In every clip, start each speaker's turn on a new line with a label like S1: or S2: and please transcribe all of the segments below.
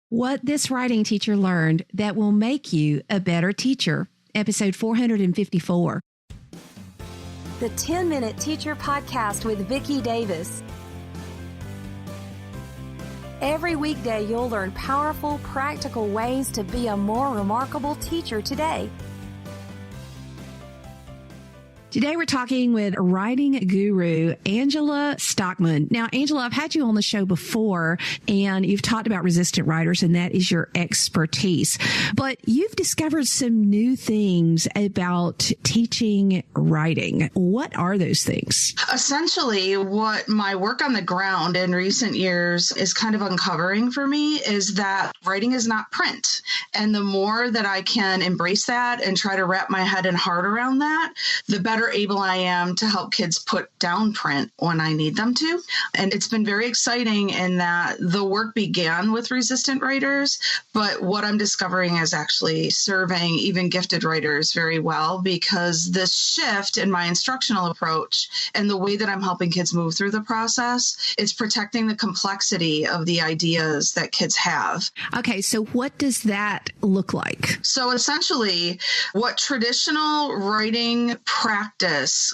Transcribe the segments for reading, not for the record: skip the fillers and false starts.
S1: What this writing teacher learned that will make you a better teacher. Episode 454.
S2: The 10-Minute Teacher Podcast with Vicki Davis. Every weekday, you'll learn powerful, practical ways to be a more remarkable teacher today.
S1: Today, we're talking with writing guru, Angela Stockman. Now, Angela, I've had you on the show before, and you've talked about resistant writers, and that is your expertise. But you've discovered some new things about teaching writing. What are those things?
S3: Essentially, what my work on the ground in recent years is kind of uncovering for me is that writing is not print. And the more that I can embrace that and try to wrap my head and heart around that, the better able I am to help kids put down print when I need them to. And it's been very exciting in that the work began with resistant writers, but what I'm discovering is actually serving even gifted writers very well, because this shift in my instructional approach and the way that I'm helping kids move through the process is protecting the complexity of the ideas that kids have.
S1: Okay, so what does that look like?
S3: So essentially, what traditional writing practice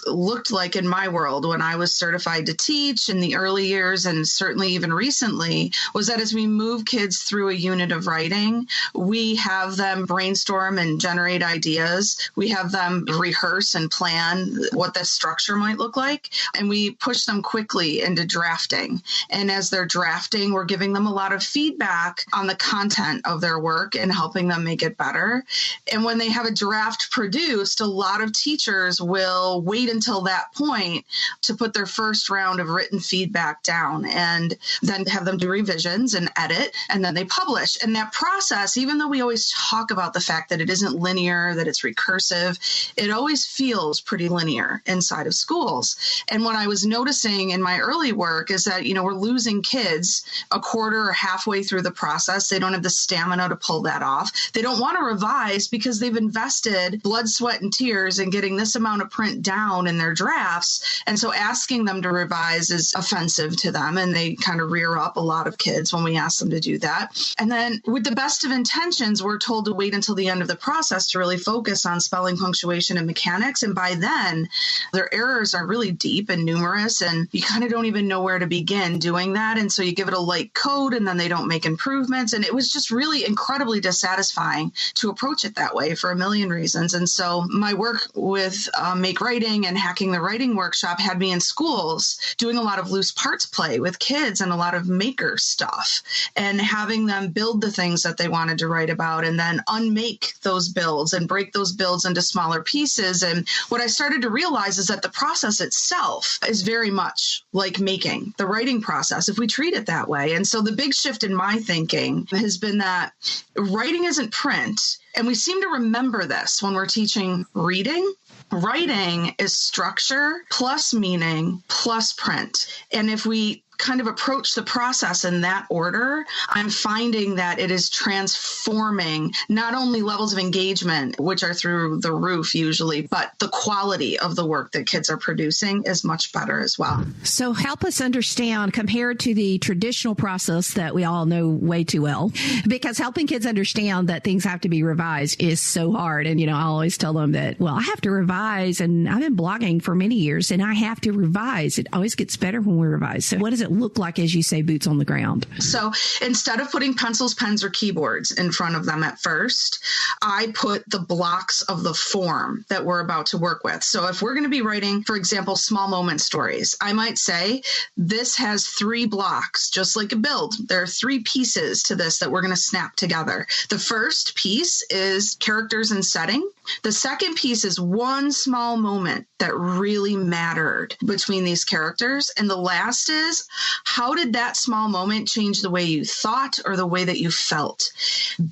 S3: looked like in my world when I was certified to teach in the early years, and certainly even recently, was that as we move kids through a unit of writing, we have them brainstorm and generate ideas. We have them rehearse and plan what the structure might look like, and we push them quickly into drafting. And as they're drafting, we're giving them a lot of feedback on the content of their work and helping them make it better. And when they have a draft produced, a lot of teachers will wait until that point to put their first round of written feedback down and then have them do revisions and edit, and then they publish. And that process, even though we always talk about the fact that it isn't linear, that it's recursive, it always feels pretty linear inside of schools. And what I was noticing in my early work is that, we're losing kids a quarter or halfway through the process. They don't have the stamina to pull that off. They don't want to revise because they've invested blood, sweat, and tears in getting this amount of print down in their drafts. And so asking them to revise is offensive to them. And they kind of rear up a lot of kids when we ask them to do that. And then with the best of intentions, we're told to wait until the end of the process to really focus on spelling, punctuation, and mechanics. And by then, their errors are really deep and numerous, and you kind of don't even know where to begin doing that. And so you give it a light code, and then they don't make improvements. And it was just really incredibly dissatisfying to approach it that way for a million reasons. And so my work with Make Writing and Hacking the Writing workshop had me in schools doing a lot of loose parts play with kids and a lot of maker stuff, and having them build the things that they wanted to write about and then unmake those builds and break those builds into smaller pieces. And what I started to realize is that the process itself is very much like making the writing process if we treat it that way. And so the big shift in my thinking has been that writing isn't print. And we seem to remember this when we're teaching reading. Writing is structure plus meaning plus print. And if we kind of approach the process in that order, I'm finding that it is transforming not only levels of engagement, which are through the roof usually, but the quality of the work that kids are producing is much better as well.
S1: So help us understand, compared to the traditional process that we all know way too well, because helping kids understand that things have to be revised is so hard. And, I always tell them that, well, I have to revise, and I've been blogging for many years, and I have to revise. It always gets better when we revise. So what does it look like, as you say, boots on the ground?
S3: So instead of putting pencils, pens, or keyboards in front of them at first, I put the blocks of the form that we're about to work with. So if we're going to be writing, for example, small moment stories, I might say this has 3 blocks, just like a build. There are 3 pieces to this that we're going to snap together. The first piece is characters and setting. The second piece is one small moment that really mattered between these characters. And the last is, how did that small moment change the way you thought or the way that you felt?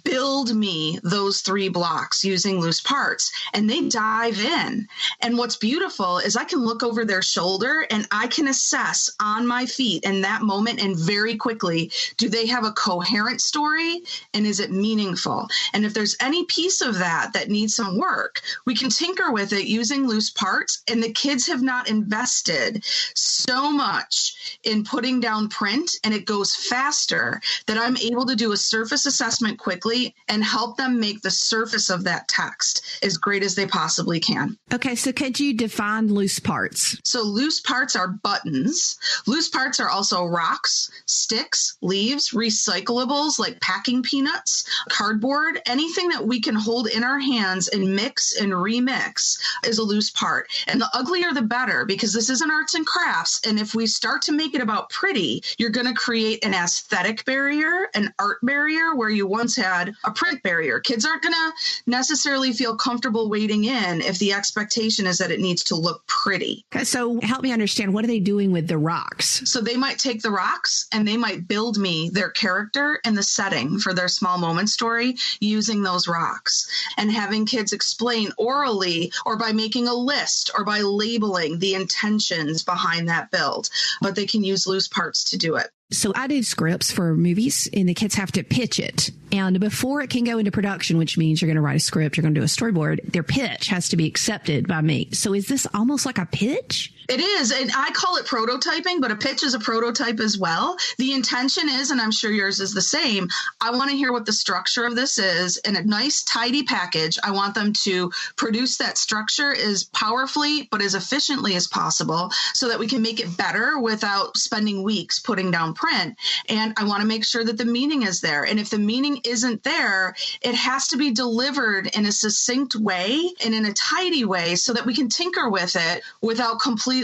S3: Build me those 3 blocks using loose parts, and they dive in. And what's beautiful is I can look over their shoulder and I can assess on my feet in that moment, and very quickly, do they have a coherent story, and is it meaningful? And if there's any piece of that that needs some work. We can tinker with it using loose parts, and the kids have not invested so much in putting down print, and it goes faster, that I'm able to do a surface assessment quickly and help them make the surface of that text as great as they possibly can.
S1: Okay, so could you define loose parts?
S3: So loose parts are buttons. Loose parts are also rocks, sticks, leaves, recyclables like packing peanuts, cardboard. Anything that we can hold in our hands and mix and remix is a loose part. And the uglier the better, because this isn't arts and crafts. And if we start to make it about pretty, you're going to create an aesthetic barrier, an art barrier, where you once had a print barrier. Kids aren't going to necessarily feel comfortable wading in if the expectation is that it needs to look pretty.
S1: Okay, so help me understand, what are they doing with the rocks?
S3: So they might take the rocks and they might build me their character and the setting for their small moment story using those rocks, and having kids explain orally or by making a list or by labeling the intentions behind that build. But they can use loose parts to do it.
S1: So I do scripts for movies, and the kids have to pitch it. And before it can go into production, which means you're going to write a script, you're going to do a storyboard, their pitch has to be accepted by me. So is this almost like a pitch?
S3: It is, and I call it prototyping, but a pitch is a prototype as well. The intention is, and I'm sure yours is the same, I want to hear what the structure of this is in a nice, tidy package. I want them to produce that structure as powerfully but as efficiently as possible so that we can make it better without spending weeks putting down print. And I want to make sure that the meaning is there. And if the meaning isn't there, it has to be delivered in a succinct way and in a tidy way so that we can tinker with it without completely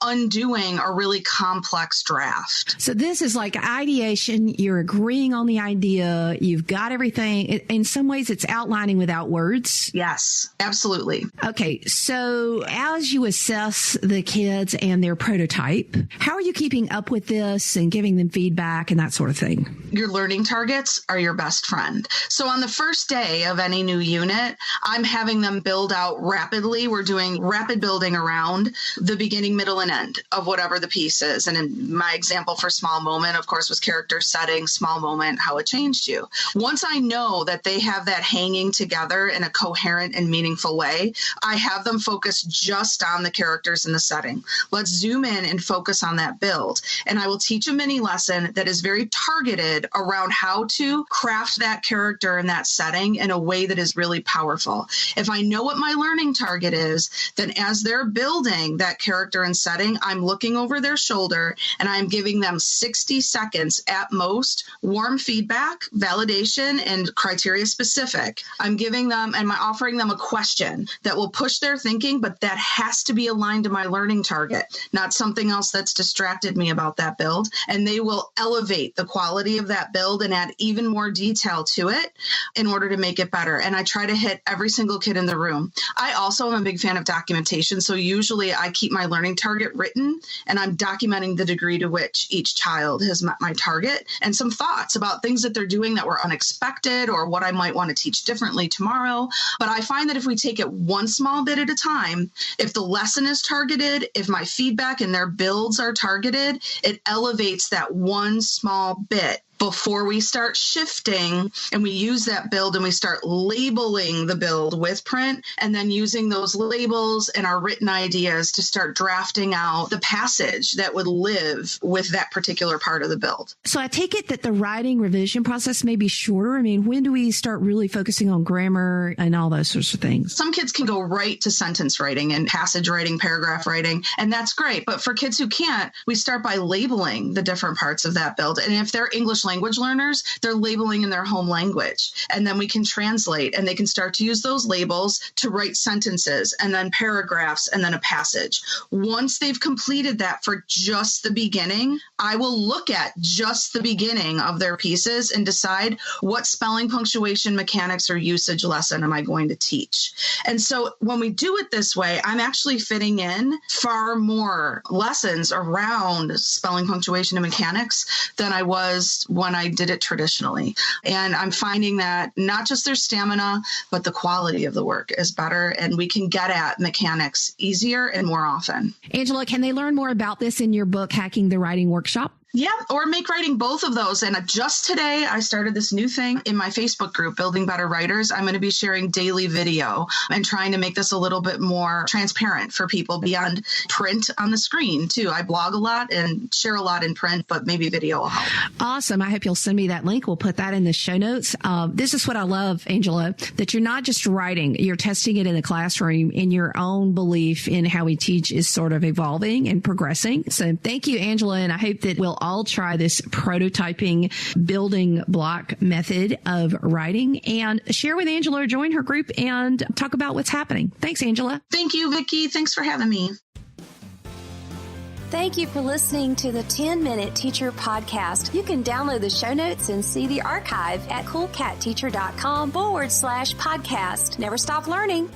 S3: undoing a really complex draft.
S1: So this is like ideation. You're agreeing on the idea. You've got everything. In some ways, it's outlining without words.
S3: Yes, absolutely.
S1: Okay. So as you assess the kids and their prototype, how are you keeping up with this and giving them feedback and that sort of thing?
S3: Your learning targets are your best friend. So on the first day of any new unit, I'm having them build out rapidly. We're doing rapid building around the beginning, middle, and end of whatever the piece is. And in my example for small moment, of course, was character setting, small moment, how it changed you. Once I know that they have that hanging together in a coherent and meaningful way, I have them focus just on the characters and the setting. Let's zoom in and focus on that build. And I will teach a mini lesson that is very targeted around how to craft that character and that setting in a way that is really powerful. If I know what my learning target is, then as they're building that character and setting, I'm looking over their shoulder and I'm giving them 60 seconds at most, warm feedback, validation, and criteria specific. I'm giving them and offering them a question that will push their thinking, but that has to be aligned to my learning target, not something else that's distracted me about that build. And they will elevate the quality of that build and add even more detail to it in order to make it better. And I try to hit every single kid in the room. I also am a big fan of documentation. So usually I keep my learning target written and I'm documenting the degree to which each child has met my target and some thoughts about things that they're doing that were unexpected or what I might want to teach differently tomorrow. But I find that if we take it one small bit at a time, if the lesson is targeted, if my feedback and their builds are targeted, it elevates that one small bit before we start shifting and we use that build and we start labeling the build with print and then using those labels and our written ideas to start drafting out the passage that would live with that particular part of the build.
S1: So I take it that the writing revision process may be shorter. I mean, when do we start really focusing on grammar and all those sorts of things?
S3: Some kids can go right to sentence writing and passage writing, paragraph writing, and that's great. But for kids who can't, we start by labeling the different parts of that build. And if they're English language learners, they're labeling in their home language. And then we can translate and they can start to use those labels to write sentences and then paragraphs and then a passage. Once they've completed that for just the beginning, I will look at just the beginning of their pieces and decide what spelling, punctuation, mechanics, or usage lesson am I going to teach. And so when we do it this way, I'm actually fitting in far more lessons around spelling, punctuation, and mechanics than I was when I did it traditionally. And I'm finding that not just their stamina, but the quality of the work is better. And we can get at mechanics easier and more often.
S1: Angela, can they learn more about this in your book, Hacking the Writing Workshop?
S3: Yeah, or make writing both of those. And just today, I started this new thing in my Facebook group, Building Better Writers. I'm going to be sharing daily video and trying to make this a little bit more transparent for people beyond print on the screen, too. I blog a lot and share a lot in print, but maybe video will help.
S1: Awesome. I hope you'll send me that link. We'll put that in the show notes. This is what I love, Angela, that you're not just writing, you're testing it in the classroom, and your own belief in how we teach is sort of evolving and progressing. So thank you, Angela. And I hope that we'll all try this prototyping building block method of writing and share with Angela or join her group and talk about what's happening. Thanks, Angela.
S3: Thank you, Vicki. Thanks for having me.
S2: Thank you for listening to the 10-Minute Teacher Podcast. You can download the show notes and see the archive at coolcatteacher.com/podcast. Never stop learning.